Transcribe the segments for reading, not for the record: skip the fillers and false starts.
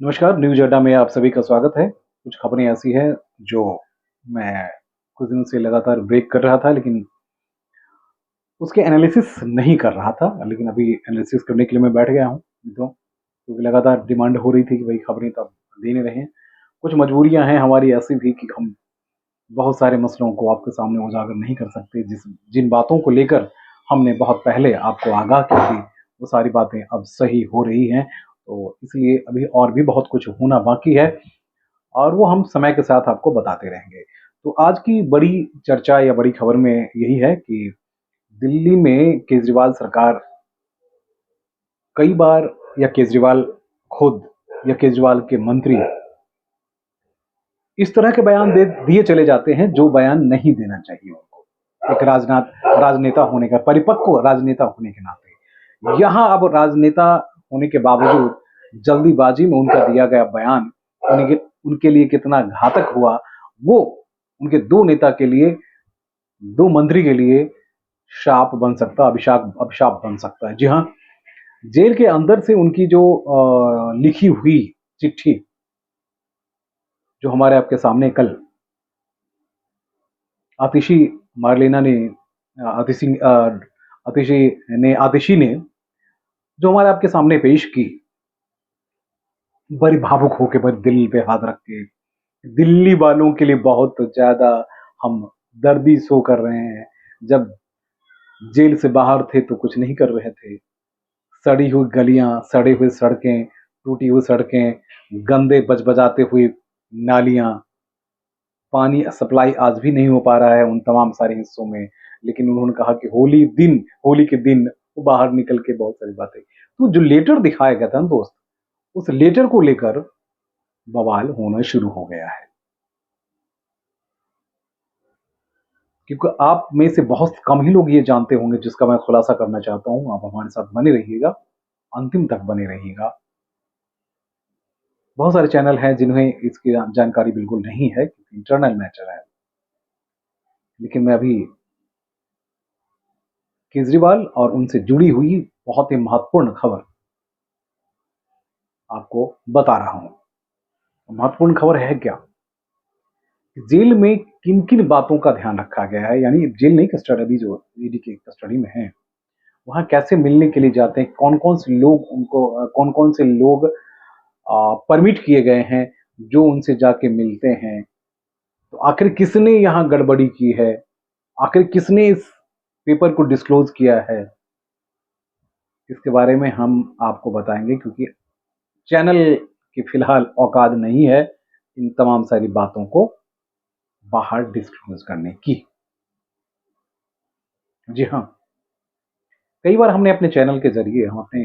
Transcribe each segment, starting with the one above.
नमस्कार, न्यूज़ अड्डा में आप सभी का स्वागत है। कुछ खबरें ऐसी हैं जो मैं कुछ दिनों से लगातार ब्रेक कर रहा था, लेकिन उसके एनालिसिस नहीं कर रहा था, लेकिन अभी एनालिसिस करने के लिए मैं बैठ गया हूँ मित्रों, क्योंकि लगातार डिमांड हो रही थी कि भई खबरें तो आप देने रहें। कुछ मजबूरियाँ हैं हमारी ऐसी भी कि हम बहुत सारे मसलों को आपके सामने उजागर नहीं कर सकते, जिन बातों को लेकर हमने बहुत पहले आपको आगाह की थी, वो सारी बातें अब सही हो रही हैं। तो इसलिए अभी और भी बहुत कुछ होना बाकी है और वो हम समय के साथ आपको बताते रहेंगे। तो आज की बड़ी चर्चा या बड़ी खबर में यही है कि दिल्ली में केजरीवाल सरकार कई बार या केजरीवाल खुद या केजरीवाल के मंत्री इस तरह के बयान दे दिए चले जाते हैं जो बयान नहीं देना चाहिए उनको। एक राजनेता होने का परिपक्व राजनेता होने के नाते यहाँ अब राजनेता होने के बावजूद जल्दीबाजी में उनका दिया गया बयान उनके उनके लिए कितना घातक हुआ, वो उनके दो नेता के लिए, दो मंत्री के लिए शाप बन सकता, अभिशाप बन सकता है। जी हाँ, जेल के अंदर से उनकी जो लिखी हुई चिट्ठी जो हमारे आपके सामने कल आतिशी मार्लेना ने आतिशी ने जो हमारे आपके सामने पेश की, बड़ी भावुक होके, बड़ी दिल पे हाथ रख के, दिल्ली वालों के लिए बहुत ज्यादा हम दर्दी शो कर रहे हैं। जब जेल से बाहर थे तो कुछ नहीं कर रहे थे। सड़ी हुई गलियां, सड़े हुए सड़कें, टूटी हुई सड़कें, गंदे बजबजाते हुए नालियां, पानी सप्लाई आज भी नहीं हो पा रहा है उन तमाम सारे हिस्सों में। लेकिन उन्होंने कहा कि होली के दिन वो बाहर निकल के बहुत सारी बातें, तो जो लेटर दिखाया गया था ना दोस्त, उस लेटर को लेकर बवाल होना शुरू हो गया है। क्योंकि आप में से बहुत कम ही लोग ये जानते होंगे, जिसका मैं खुलासा करना चाहता हूं। आप हमारे साथ बने रहिएगा, अंतिम तक बने रहिएगा। बहुत सारे चैनल हैं जिन्हें इसकी जानकारी बिल्कुल नहीं है, इंटरनल मैटर है। लेकिन मैं अभी केजरीवाल और उनसे जुड़ी हुई बहुत ही महत्वपूर्ण खबर आपको बता रहा हूं। महत्वपूर्ण खबर है क्या? जेल में किन किन बातों का ध्यान रखा गया है, यानी जेल नहीं, कस्टडी अभी जो ईडी की कस्टडी में है, वहां कैसे मिलने के लिए जाते हैं, कौन कौन से लोग उनको, कौन कौन से लोग परमिट किए गए हैं जो उनसे जाके मिलते हैं। तो आखिर किसने यहाँ गड़बड़ी की है, आखिर किसने इस पेपर को डिस्क्लोज किया है, इसके बारे में हम आपको बताएंगे। क्योंकि चैनल की फिलहाल औकात नहीं है इन तमाम सारी बातों को बाहर डिस्क्लोज करने की। जी हाँ, कई बार हमने अपने चैनल के जरिए, हम अपने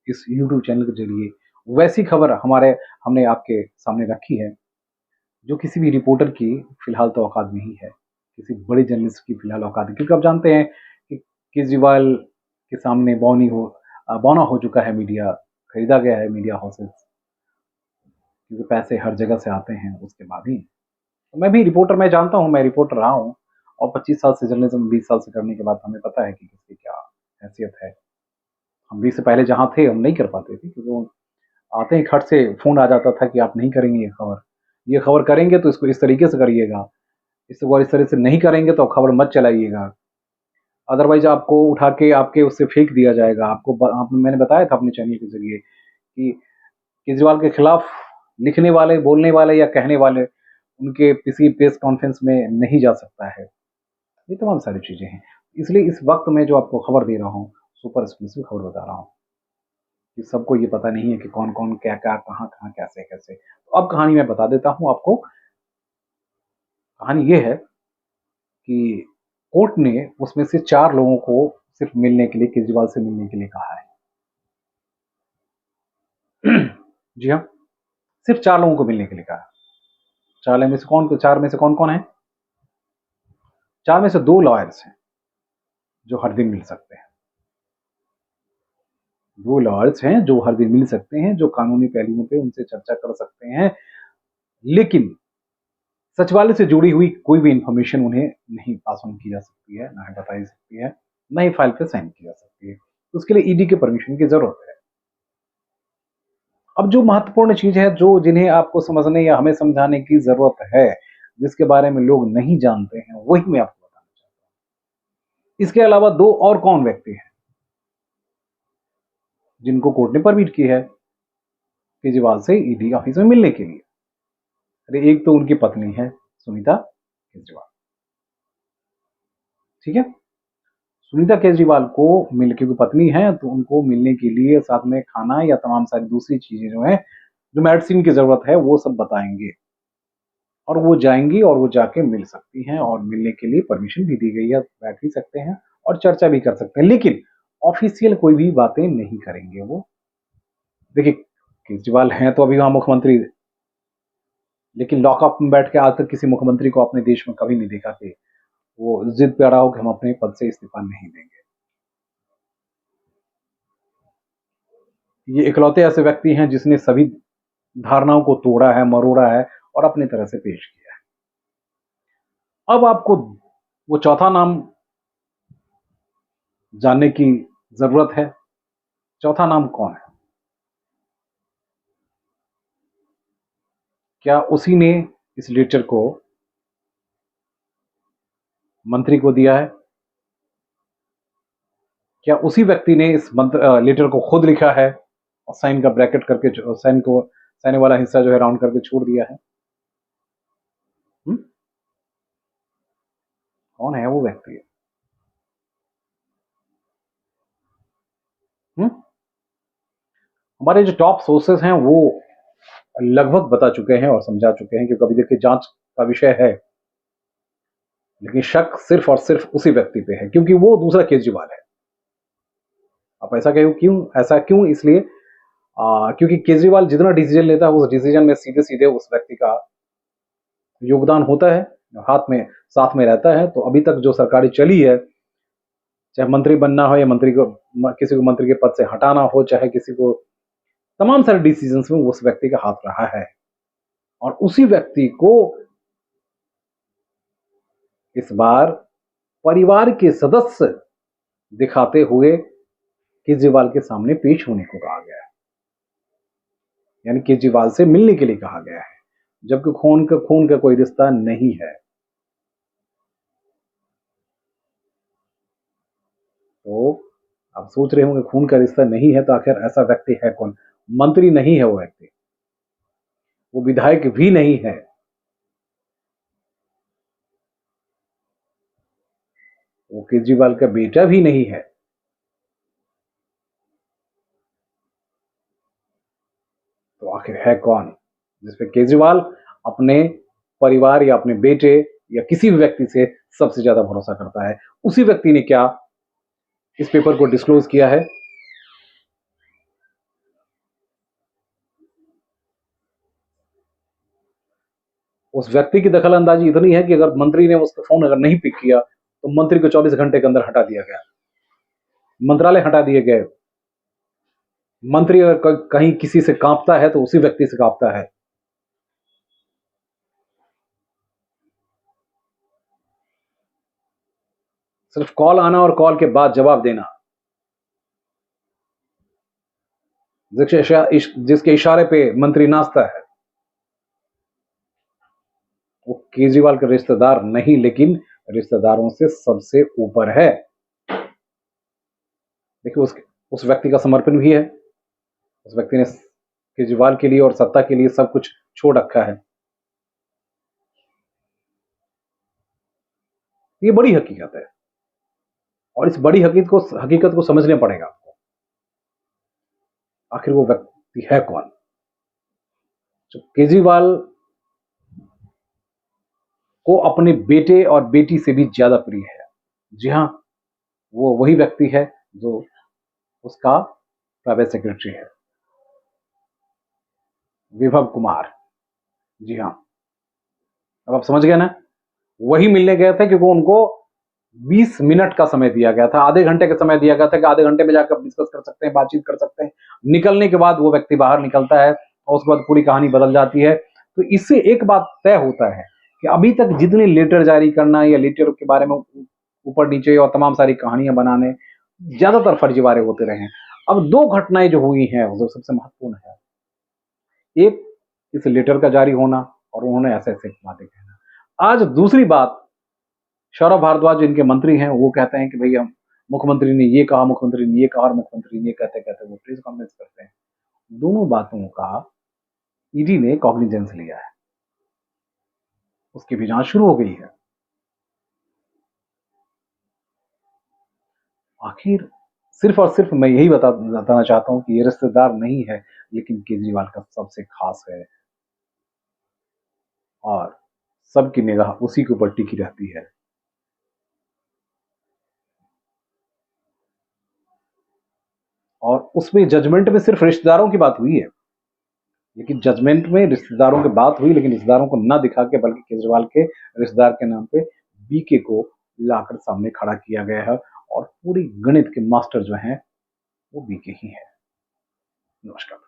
इस यूट्यूब चैनल के जरिए वैसी खबर हमने आपके सामने रखी है जो किसी भी रिपोर्टर की फिलहाल तो औकात नहीं है, किसी बड़े जर्नलिस्ट की फिलहाल औकात है। क्योंकि आप जानते हैं कि केजरीवाल के सामने बौना हो चुका है मीडिया, खरीदा गया है मीडिया हाउसेस, क्योंकि पैसे हर जगह से आते हैं उसके बाद ही। तो मैं भी रिपोर्टर, मैं जानता हूँ, मैं रिपोर्टर रहा हूँ और 25 साल से जर्नलिज्म, 20 साल से करने के बाद हमें पता है कि किसकी क्या हैसियत है। हम भी इससे पहले जहाँ थे हम नहीं कर पाते थे, क्योंकि वो आते ही खट से फ़ोन आ जाता था कि आप नहीं करेंगे ये खबर करेंगे तो इसको इस तरीके से करिएगा, इसको इस तरह से नहीं करेंगे तो खबर मत चलाइएगा, अदरवाइज़ आपको उठा के आपके उससे फेंक दिया जाएगा। मैंने बताया था अपने चैनल के ज़रिए कि केजरीवाल के खिलाफ लिखने वाले, बोलने वाले या कहने वाले उनके किसी प्रेस कॉन्फ्रेंस में नहीं जा सकता है। ये तमाम सारी चीज़ें हैं। इसलिए इस वक़्त मैं जो आपको खबर दे रहा हूँ, सुपर एक्सक्लूसिव खबर बता रहा हूँ कि सबको ये पता नहीं है कि कौन-कौन, क्या-क्या, कहाँ-कहाँ, कैसे-कैसे। तो अब कहानी मैं बता देता हूँ आपको। कहानी ये है कि कोर्ट ने उसमें से 4 लोगों को सिर्फ़ मिलने के लिए, केजरीवाल से मिलने के लिए कहा है। जी हाँ, सिर्फ़ 4 लोगों को मिलने के लिए कहा है। 4 में से कौन-कौन है? 4 में से 2 लॉयर्स हैं, जो हर दिन मिल सकते हैं। 2 लॉयर्स हैं जो हर दिन मिल सकते हैं, जो कानूनी पहलुओं पे उनसे चर्चा कर सकते हैं। लेकिन सचिवालय से जुड़ी हुई कोई भी इन्फॉर्मेशन उन्हें नहीं पास ऑन की जा सकती है, ना ही बताई जा सकती है, ना ही फाइल पे साइन की जा सकती है। उसके लिए ईडी के परमिशन की ज़रूरत है। अब जो महत्वपूर्ण चीज है, जो जिन्हें आपको समझने या हमें समझाने की जरूरत है, जिसके बारे में लोग नहीं जानते हैं, वही मैं आपको बताना चाहता हूँ। इसके अलावा दो और कौन व्यक्ति हैं जिनको कोर्ट ने परमिट की है केजरीवाल से ईडी ऑफिस में मिलने के लिए? अरे एक तो उनकी पत्नी है सुनीता केजरीवाल, ठीक है। सुनीता केजरीवाल को मिल, क्योंकि पत्नी है तो उनको मिलने के लिए साथ में खाना या तमाम सारी दूसरी चीजें जो है, जो मेडिसिन की जरूरत है, वो सब बताएंगे और वो जाएंगी और वो जाके मिल सकती हैं और मिलने के लिए परमिशन भी दी गई है, बैठ भी सकते हैं और चर्चा भी कर सकते हैं, लेकिन ऑफिशियल कोई भी बातें नहीं करेंगे वो। देखिए, केजरीवाल हैं तो अभी वहां मुख्यमंत्री, लेकिन लॉकअप में बैठ के आज तक किसी मुख्यमंत्री को अपने देश में कभी नहीं देखा कि वो जिद पे अड़ा हो कि हम अपने पद से इस्तीफा नहीं देंगे। ये इकलौते ऐसे व्यक्ति हैं जिसने सभी धारणाओं को तोड़ा है, मरोड़ा है और अपनी तरह से पेश किया है। अब आपको वो चौथा नाम जानने की जरूरत है। चौथा नाम कौन है? क्या उसी ने इस लेटर को मंत्री को दिया है? क्या उसी व्यक्ति ने इस लेटर को खुद लिखा है और साइन का ब्रैकेट करके साइन वाला हिस्सा जो है राउंड करके छोड़ दिया है? हुँ? कौन है वो व्यक्ति? हुँ? हमारे जो टॉप सोर्सेस हैं वो लगभग बता चुके हैं और समझा चुके हैं, क्योंकि अभी देखिए जांच का विषय है, लेकिन शक सिर्फ और सिर्फ उसी व्यक्ति पे है क्योंकि वो दूसरा केजरीवाल है। आप ऐसा क्यों? इसलिए क्योंकि केजरीवाल जितना डिसीजन लेता है उस डिसीजन में सीधे सीधे उस व्यक्ति का योगदान होता है, हाथ में साथ में रहता है। तो अभी तक जो सरकारें चली है, चाहे मंत्री बनना हो या किसी को मंत्री के पद से हटाना हो, चाहे किसी को, तमाम सारे डिसीजन में उस व्यक्ति का हाथ रहा है और उसी व्यक्ति को इस बार परिवार के सदस्य दिखाते हुए केजरीवाल के सामने पेश होने को कहा गया है, यानी केजरीवाल से मिलने के लिए कहा गया है, जबकि खून का कोई रिश्ता नहीं है। तो आप सोच रहे होंगे खून का रिश्ता नहीं है तो आखिर ऐसा व्यक्ति है कौन? मंत्री नहीं है वो व्यक्ति, वो विधायक भी नहीं है, वो केजरीवाल का बेटा भी नहीं है। तो आखिर है कौन जिसपे केजरीवाल अपने परिवार या अपने बेटे या किसी भी व्यक्ति से सबसे ज्यादा भरोसा करता है? उसी व्यक्ति ने क्या इस पेपर को डिस्क्लोज किया है? उस व्यक्ति की दखल अंदाजी इतनी है कि अगर मंत्री ने उसका फोन अगर नहीं पिक किया तो मंत्री को 24 घंटे के अंदर हटा दिया गया, मंत्रालय हटा दिए गए। मंत्री अगर कहीं किसी से कांपता है तो उसी व्यक्ति से कांपता है। सिर्फ कॉल आना और कॉल के बाद जवाब देना, जिसके इशारे पे मंत्री नाचता है, वो केजरीवाल के रिश्तेदार नहीं, लेकिन रिश्तेदारों से सबसे ऊपर है। देखिए उस व्यक्ति का समर्पण भी है, उस व्यक्ति ने केजरीवाल के लिए और सत्ता के लिए सब कुछ छोड़ रखा है। ये बड़ी हकीकत है और इस बड़ी हकीकत को समझना पड़ेगा आपको। आखिर वो व्यक्ति है कौन जो केजरीवाल को अपने बेटे और बेटी से भी ज्यादा प्रिय है? जी हाँ, वो वही व्यक्ति है जो उसका प्राइवेट सेक्रेटरी है, विभव कुमार। जी हाँ, अब आप समझ गए ना? वही मिलने गए थे क्योंकि उनको 20 मिनट का समय दिया गया था, आधे घंटे का समय दिया गया था कि आधे घंटे में जाकर डिस्कस कर सकते हैं, बातचीत कर सकते हैं। निकलने के बाद वो व्यक्ति बाहर निकलता है और उसके बाद पूरी कहानी बदल जाती है। तो इससे एक बात तय होता है कि अभी तक जितने लेटर जारी करना या लेटर के बारे में ऊपर नीचे और तमाम सारी कहानियां बनाने, ज्यादातर फर्जीवाड़े होते रहे। अब दो घटनाएं जो हुई हैं जो सबसे महत्वपूर्ण है, एक इस लेटर का जारी होना और उन्होंने ऐसे-ऐसे बातें कहना। आज दूसरी बात, सौरभ भारद्वाज इनके मंत्री हैं, वो कहते हैं कि भई हम मुख्यमंत्री ने ये कहा, मुख्यमंत्री ने ये कहा और मुख्यमंत्री ने ये कहते-कहते वो प्रेस कॉन्फ्रेंस करते हैं। दोनों बातों का ईडी ने कॉग्निजेंस लिया है। उसकी भी जाँच शुरू हो गई है। आखिर सिर्फ़ और सिर्फ़ मैं यही बताना चाहता हूँ कि ये रिश्तेदार नहीं है, लेकिन केजरीवाल का सबसे ख़ास है और सबकी निगाह उसी के ऊपर टिकी रहती है। और उसमें जजमेंट में सिर्फ़ रिश्तेदारों की बात हुई है। लेकिन जजमेंट में रिश्तेदारों की बात हुई, लेकिन रिश्तेदारों को ना दिखा के बल्कि केजरीवाल के रिश्तेदार के नाम पे बीके को लाकर सामने खड़ा किया गया है और पूरी गणित के मास्टर जो हैं, वो बीके ही हैं। नमस्कार।